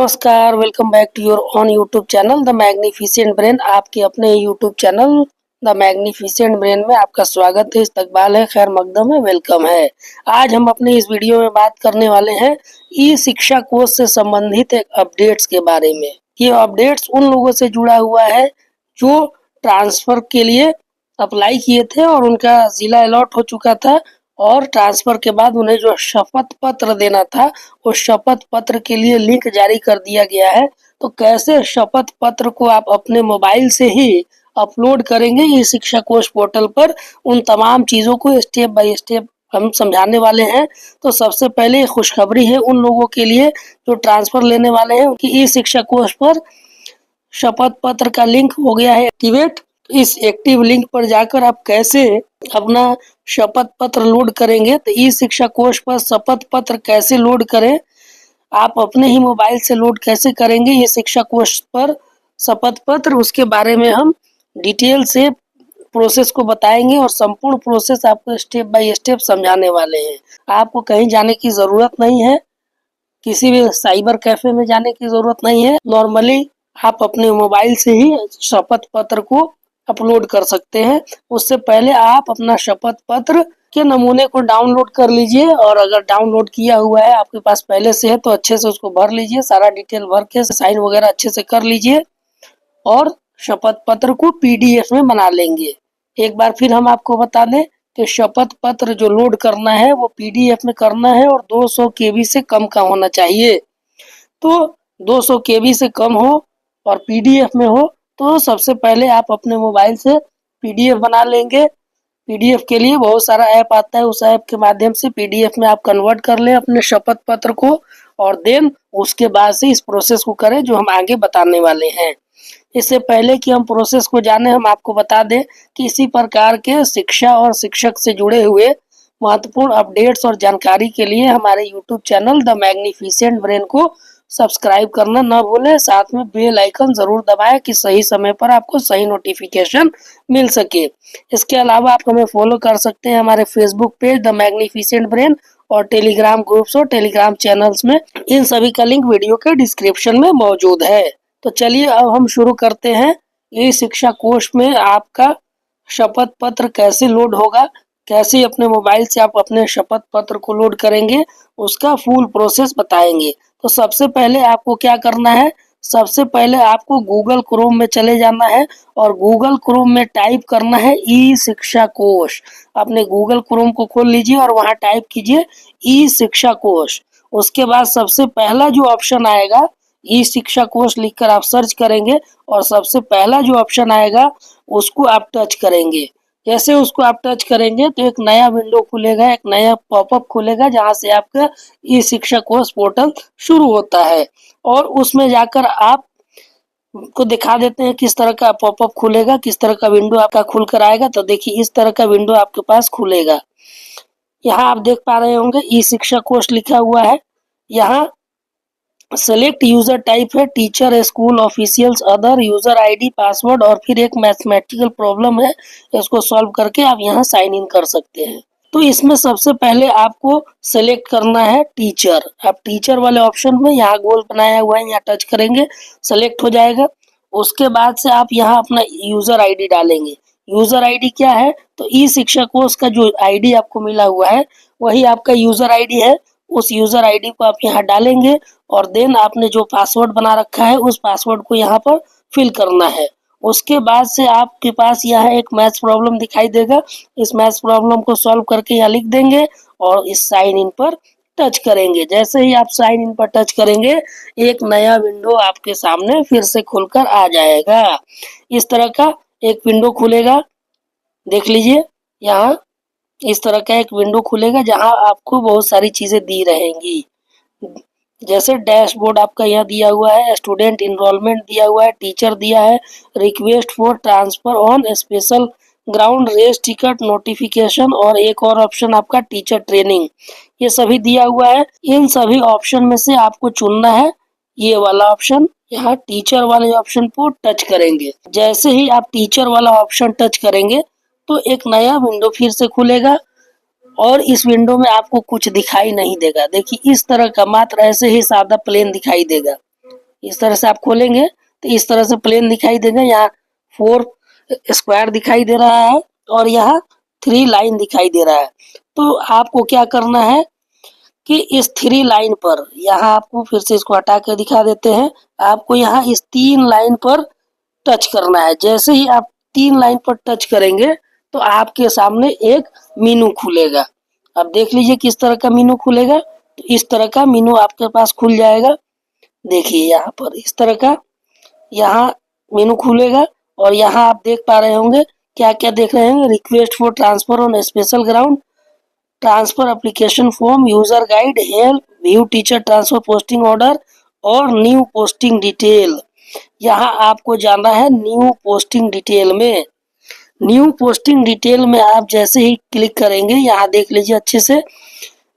नमस्कार, welcome back to your own YouTube channel the magnificent brain. आपके अपने YouTube channel the magnificent brain में आपका स्वागत है, इस्तकबाल है, खैर मकदम है, वेलकम है। आज हम अपने इस वीडियो में बात करने वाले हैं ई शिक्षा कोष से संबंधित एक अपडेट्स के बारे में। ये अपडेट्स उन लोगों से जुड़ा हुआ है जो ट्रांसफर के लिए अप्लाई किए थे और उनका जिला अलॉट हो चुका था और ट्रांसफर के बाद उन्हें जो शपथ पत्र देना था उस शपथ पत्र के लिए लिंक जारी कर दिया गया है। तो कैसे शपथ पत्र को आप अपने मोबाइल से ही अपलोड करेंगे ई शिक्षा कोष पोर्टल पर, उन तमाम चीज़ों को स्टेप बाय स्टेप हम समझाने वाले हैं। तो सबसे पहले खुशखबरी है उन लोगों के लिए जो ट्रांसफर लेने वाले हैं कि ई शिक्षा कोष पर शपथ पत्र का लिंक हो गया है एक्टिवेट। इस एक्टिव लिंक पर जाकर आप कैसे अपना शपथ पत्र लोड करेंगे, तो ई शिक्षा कोष पर शपथ पत्र कैसे लोड करें, आप अपने ही मोबाइल से लोड कैसे करेंगे ये शिक्षा कोष पर शपथ पत्र, उसके बारे में हम डिटेल से प्रोसेस को बताएंगे और संपूर्ण प्रोसेस आपको स्टेप बाय स्टेप समझाने वाले हैं। आपको कहीं जाने की ज़रूरत नहीं है, किसी भी साइबर कैफे में जाने की ज़रूरत नहीं है। नॉर्मली आप अपने मोबाइल से ही शपथ पत्र को अपलोड कर सकते हैं। उससे पहले आप अपना शपथ पत्र के नमूने को डाउनलोड कर लीजिए और अगर डाउनलोड किया हुआ है आपके पास पहले से है तो अच्छे से उसको भर लीजिए, सारा डिटेल भर के साइन वगैरह अच्छे से कर लीजिए और शपथ पत्र को पीडीएफ में बना लेंगे। एक बार फिर हम आपको बता दें कि शपथ पत्र जो लोड करना है वो पीडीएफ में करना है और 200 केबी से कम का होना चाहिए। तो 200 केबी से कम हो और पीडीएफ में हो तो सबसे पहले आप अपने मोबाइल से पीडीएफ बना लेंगे। पीडीएफ के लिए बहुत सारा ऐप आता है, उस ऐप के माध्यम से पीडीएफ में आप कन्वर्ट कर लें अपने शपथ पत्र को और देन उसके बाद से इस प्रोसेस को करें जो हम आगे बताने वाले हैं। इससे पहले कि हम प्रोसेस को जाने, हम आपको बता दें कि इसी प्रकार के शिक्षा और शिक्षक से जुड़े हुए महत्वपूर्ण अपडेट्स और जानकारी के लिए हमारे YouTube channel the magnificent brain को सब्सक्राइब करना न भूलें, साथ में बेल आइकन जरूर दबाएं कि सही समय पर आपको सही नोटिफिकेशन मिल सके। इसके अलावा आप हमें फॉलो कर सकते हैं हमारे Facebook page the magnificent brain और टेलीग्राम ग्रुप्स और टेलीग्राम चैनल्स में, इन सभी का लिंक वीडियो के डिस्क्रिप्शन में मौजूद है। तो चलिए अब हम शुरू करते हैं। ये शिक्षा कोष में आपका शपथ पत्र कैसे लोड होगा, कैसे अपने मोबाइल से आप अपने शपथ पत्र को लोड करेंगे, उसका फुल प्रोसेस बताएंगे। तो सबसे पहले आपको क्या करना है, सबसे पहले आपको गूगल क्रोम में चले जाना है और गूगल क्रोम में टाइप करना है ई शिक्षा कोष। अपने गूगल क्रोम को खोल लीजिए और वहां टाइप कीजिए ई शिक्षा कोष। उसके बाद सबसे पहला जो ऑप्शन आएगा ई शिक्षा कोष लिखकर आप सर्च करेंगे और सबसे पहला जो ऑप्शन आएगा उसको आप टच करेंगे। जैसे उसको आप टच करेंगे तो एक नया विंडो खुलेगा, एक नया पॉपअप खुलेगा जहां से आपका ई शिक्षा कोष पोर्टल शुरू होता है और उसमें जाकर आप को दिखा देते हैं किस तरह का पॉपअप खुलेगा, किस तरह का विंडो आपका खुलकर आएगा। तो देखिए इस तरह का विंडो आपके पास खुलेगा। यहाँ आप देख पा रहे होंगे ई शिक्षा कोष लिखा हुआ है। यहाँ सेलेक्ट यूजर टाइप है, teacher, school, officials, other, user ID, password और फिर एक मैथमेटिकल प्रॉब्लम है, इसको सॉल्व करके आप यहाँ साइन इन कर सकते हैं। तो इसमें सबसे पहले आपको सेलेक्ट करना है टीचर। आप टीचर वाले ऑप्शन में यहाँ गोल बनाया हुआ है, यहाँ टच करेंगे, सेलेक्ट हो जाएगा। उसके बाद से आप यहाँ अपना यूजर आईडी डालेंगे। यूजर आईडी क्या है, तो ई शिक्षा कोष का जो आईडी आपको मिला हुआ है वही आपका यूजर आईडी है। उस यूजर आईडी को आप यहाँ डालेंगे और देन आपने जो पासवर्ड बना रखा है उस पासवर्ड को यहाँ पर फिल करना है। उसके बाद से आपके पास यहाँ एक मैथ्स प्रॉब्लम दिखाई देगा, इस मैथ्स प्रॉब्लम को सॉल्व करके यहाँ लिख देंगे और इस साइन इन पर टच करेंगे। जैसे ही आप साइन इन पर टच करेंगे एक नया विंडो आपके सामने फिर से खुलकर आ जाएगा। इस तरह का एक विंडो खुलेगा, देख लीजिए यहाँ इस तरह का एक विंडो खुलेगा जहां आपको बहुत सारी चीजें दी रहेंगी। जैसे डैशबोर्ड आपका यहाँ दिया हुआ है, स्टूडेंट इनरोलमेंट दिया हुआ है, टीचर दिया है, request for transfer on special ground, race ticket, notification और एक और ऑप्शन आपका टीचर ट्रेनिंग, ये सभी दिया हुआ है। इन सभी ऑप्शन में से आपको चुनना है ये वाला ऑप्शन। यहाँ टीचर वाले ऑप्शन को टच करेंगे। जैसे ही आप टीचर वाला ऑप्शन टच करेंगे तो एक नया विंडो फिर से खुलेगा और इस विंडो में आपको कुछ दिखाई नहीं देगा। देखिए इस तरह का मात्र ऐसे ही सादा प्लेन दिखाई देगा। इस तरह से आप खोलेंगे तो इस तरह से प्लेन दिखाई देगा। यहाँ 4 स्क्वायर दिखाई दे रहा है और यहाँ 3 लाइन दिखाई दे रहा है। तो आपको क्या करना है कि इस 3 लाइन पर, यहाँ आपको फिर से इसको हटा कर दिखा देते हैं, आपको यहाँ इस 3 लाइन पर टच करना है। जैसे ही आप 3 लाइन पर टच करेंगे तो आपके सामने एक मेनू खुलेगा। अब देख लीजिए किस तरह का मेनू खुलेगा। तो इस तरह का मेनू आपके पास खुल जाएगा। देखिए यहाँ पर इस तरह का यहाँ मेनू खुलेगा और यहाँ आप देख पा रहे होंगे क्या क्या देख रहे हैं। Request for transfer on special ground, transfer application form, user guide, help, view teacher transfer posting order और न्यू पोस्टिंग डिटेल। यहाँ आपको जाना है न्यू पोस्टिंग डिटेल में। न्यू पोस्टिंग डिटेल में आप जैसे ही क्लिक करेंगे, यहाँ देख लीजिए अच्छे से,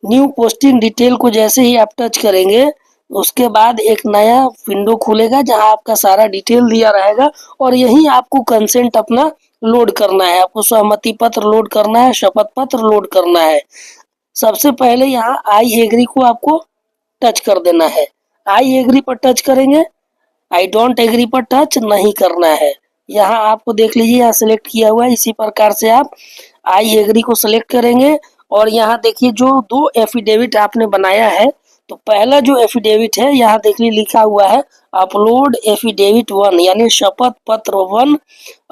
न्यू पोस्टिंग डिटेल को जैसे ही आप टच करेंगे उसके बाद एक नया विंडो खुलेगा जहां आपका सारा डिटेल दिया रहेगा और यहीं आपको कंसेंट अपना लोड करना है। आपको सहमति पत्र लोड करना है, शपथ पत्र लोड करना है। सबसे पहले यहाँ आई एग्री को आपको टच कर देना है। आई एग्री पर टच करेंगे, आई डोंट एग्री पर टच नहीं करना है। यहाँ आपको देख लीजिए यहाँ सिलेक्ट किया हुआ है। इसी प्रकार से आप आई एग्री को सिलेक्ट करेंगे और यहाँ देखिए जो 2 एफिडेविट आपने बनाया है, तो पहला जो एफिडेविट है यहाँ देखिए लिखा हुआ है अपलोड एफिडेविट 1, यानी शपथ पत्र 1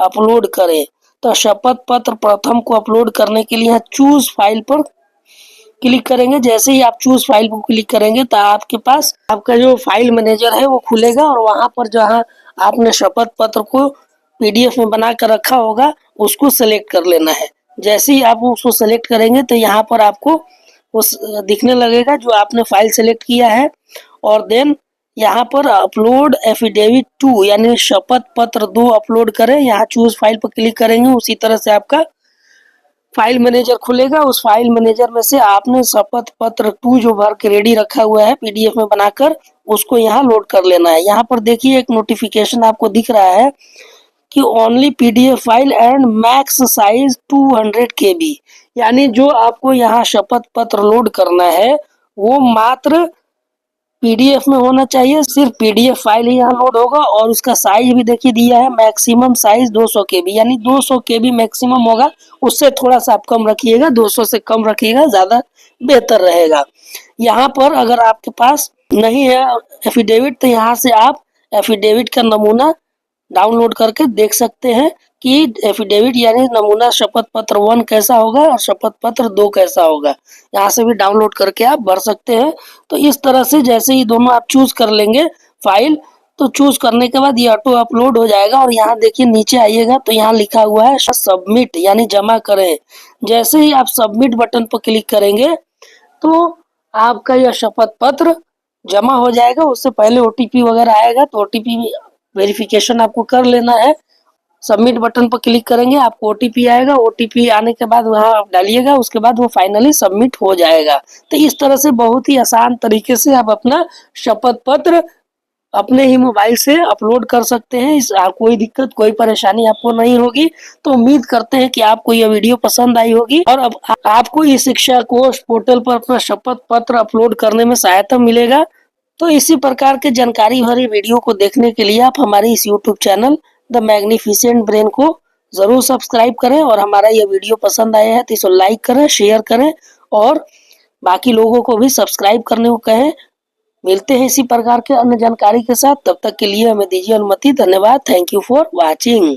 अपलोड करें। तो शपथ पत्र प्रथम को अपलोड करने के लिए यहाँ चूज फाइल पर क्लिक करेंगे। जैसे ही आप चूज फाइल पर क्लिक करेंगे तो आपके पास आपका जो फाइल मैनेजर है वो खुलेगा और वहां पर जहां आपने शपथ पत्र को पीडीएफ में बना कर रखा होगा उसको सेलेक्ट कर लेना है। जैसे ही आप उसको सेलेक्ट करेंगे तो यहाँ पर आपको उस दिखने लगेगा जो आपने फाइल सेलेक्ट किया है और देन यहाँ पर अपलोड एफिडेविट 2 यानी शपथ पत्र 2 अपलोड करें। यहाँ चूज फाइल पर क्लिक करेंगे, उसी तरह से आपका फाइल मैनेजर खुलेगा। उस फाइल मैनेजर में से आपने शपथ पत्र 2 जो भर के रेडी रखा हुआ है पीडीएफ में बनाकर, उसको यहाँ लोड कर लेना है। यहाँ पर देखिए एक नोटिफिकेशन आपको दिख रहा है कि only PDF file and max size 200 KB, यानी जो आपको यहाँ शपथ पत्र लोड करना है वो मात्र पीडीएफ में होना चाहिए। सिर्फ पीडीएफ फाइल ही यहाँ लोड होगा और उसका साइज भी देखिए दिया है मैक्सिमम साइज 200 KB, यानी 200 KB मैक्सिमम होगा। उससे थोड़ा सा आप कम रखिएगा, 200 से कम रखिएगा, ज़्यादा बेहतर रहेगा। यहाँ पर अगर आपके पास नहीं है एफिडेविट तो यहाँ से आप एफिडेविट का नमूना डाउनलोड करके देख सकते हैं कि एफिडेविट यानी नमूना शपथ पत्र 1 कैसा होगा और शपथ पत्र 2 कैसा होगा। यहाँ से भी डाउनलोड करके आप भर सकते हैं। तो इस तरह से जैसे ही दोनों आप चूज कर लेंगे फाइल, तो चूज करने के बाद ये ऑटो अपलोड हो जाएगा और यहाँ देखिए नीचे आइएगा तो यहाँ लिखा हुआ है सबमिट यानी जमा करें। जैसे ही आप सबमिट बटन पर क्लिक करेंगे तो आपका यह शपथ पत्र जमा हो जाएगा। उससे पहले ओटीपी वगैरह आएगा तो ओटीपी वेरिफिकेशन आपको कर लेना है। सबमिट बटन पर क्लिक करेंगे, आपको ओटीपी आएगा। ओटीपी आने के बाद वहां आप डालिएगा, उसके बाद वो फाइनली सबमिट हो जाएगा। तो इस तरह से बहुत ही आसान तरीके से आप अपना शपथ पत्र अपने ही मोबाइल से अपलोड कर सकते हैं। कोई दिक्कत कोई परेशानी आपको नहीं होगी। तो उम्मीद करते हैं कि आपको यह वीडियो पसंद आई होगी और अब आपको इस शिक्षा कोश पोर्टल पर अपना शपथ पत्र अपलोड करने में सहायता मिलेगा। तो इसी प्रकार के जानकारी भरी वीडियो को देखने के लिए आप हमारे इस YouTube channel the magnificent brain को जरूर सब्सक्राइब करें और हमारा यह वीडियो पसंद आया है तो इसे लाइक करें, शेयर करें और बाकी लोगों को भी सब्सक्राइब करने को कहें। मिलते हैं इसी प्रकार के अन्य जानकारी के साथ, तब तक के लिए हमें दीजिए अनुमति। धन्यवाद। Thank you for watching.